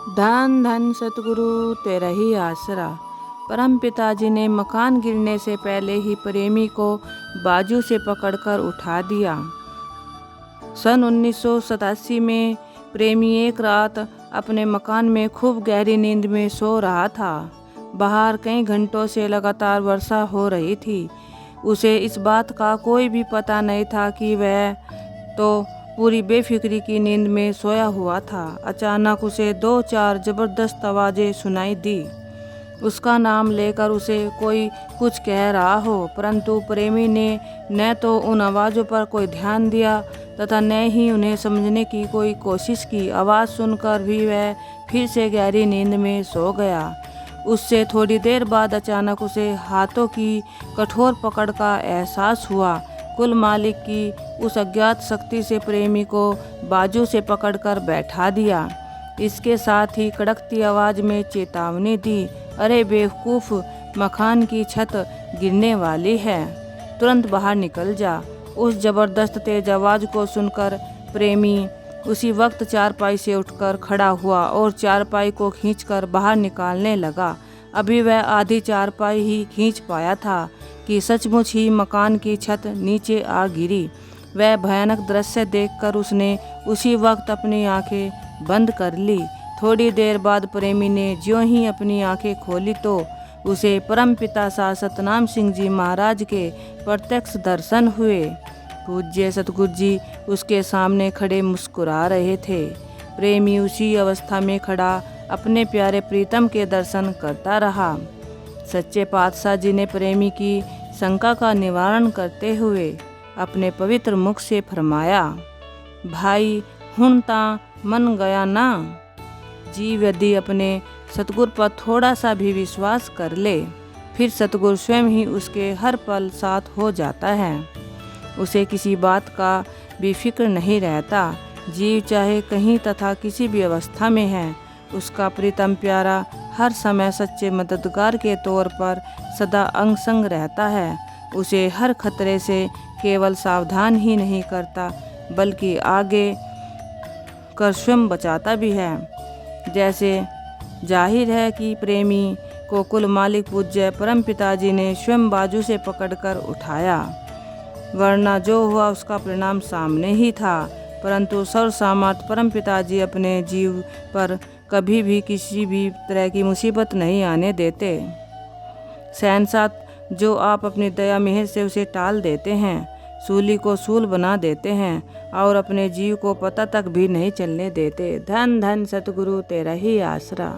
धन धन सतगुरु तेरा ही आसरा। परम पिताजी ने मकान गिरने से पहले ही प्रेमी को बाजू से पकड़कर उठा दिया। सन 1987 में प्रेमी एक रात अपने मकान में खूब गहरी नींद में सो रहा था। बाहर कई घंटों से लगातार वर्षा हो रही थी। उसे इस बात का कोई भी पता नहीं था कि वह तो पूरी बेफिक्री की नींद में सोया हुआ था। अचानक उसे 2-4 जबरदस्त आवाज़ें सुनाई दी। उसका नाम लेकर उसे कोई कुछ कह रहा हो, परंतु प्रेमी ने न तो उन आवाज़ों पर कोई ध्यान दिया तथा न ही उन्हें समझने की कोई कोशिश की। आवाज़ सुनकर भी वह फिर से गहरी नींद में सो गया। उससे थोड़ी देर बाद अचानक उसे हाथों की कठोर पकड़ का एहसास हुआ। कुल मालिक की उस अज्ञात शक्ति से प्रेमी को बाजू से पकड़कर बैठा दिया। इसके साथ ही कड़कती आवाज़ में चेतावनी दी, अरे बेवकूफ़, मकान की छत गिरने वाली है, तुरंत बाहर निकल जा। उस जबरदस्त तेज आवाज़ को सुनकर प्रेमी उसी वक्त चारपाई से उठकर खड़ा हुआ और चारपाई को खींचकर बाहर निकालने लगा। अभी वह आधी चारपाई ही खींच पाया था कि सचमुच ही मकान की छत नीचे आ गिरी। वह भयानक दृश्य देखकर उसने उसी वक्त अपनी आंखें बंद कर ली। थोड़ी देर बाद प्रेमी ने ज्यों ही अपनी आंखें खोली तो उसे परमपिता सा सतनाम सिंह जी महाराज के प्रत्यक्ष दर्शन हुए। पूज्य सतगुरु जी उसके सामने खड़े मुस्कुरा रहे थे। प्रेमी उसी अवस्था में खड़ा अपने प्यारे प्रीतम के दर्शन करता रहा। सच्चे पातशाह जी ने प्रेमी की शंका का निवारण करते हुए अपने पवित्र मुख से फरमाया, भाई हुण ता मन गया ना। जीव यदि अपने सतगुरु पर थोड़ा सा भी विश्वास कर ले, फिर सतगुरु स्वयं ही उसके हर पल साथ हो जाता है। उसे किसी बात का भी फिक्र नहीं रहता। जीव चाहे कहीं तथा किसी भी अवस्था में है, उसका प्रीतम प्यारा हर समय सच्चे मददगार के तौर पर सदा अंग संग रहता है। उसे हर खतरे से केवल सावधान ही नहीं करता, बल्कि आगे कर स्वयं बचाता भी है। जैसे जाहिर है कि प्रेमी को कुल मालिक पूज्य परम पिताजी ने स्वयं बाजू से पकड़कर उठाया, वरना जो हुआ उसका परिणाम सामने ही था। परंतु सर्व सामर्थ परम पिताजी अपने जीव पर कभी भी किसी भी तरह की मुसीबत नहीं आने देते। शहंशाह, जो आप अपनी दया मेहर से उसे टाल देते हैं, सूली को सूल बना देते हैं और अपने जीव को पता तक भी नहीं चलने देते। धन धन सतगुरु तेरा ही आसरा।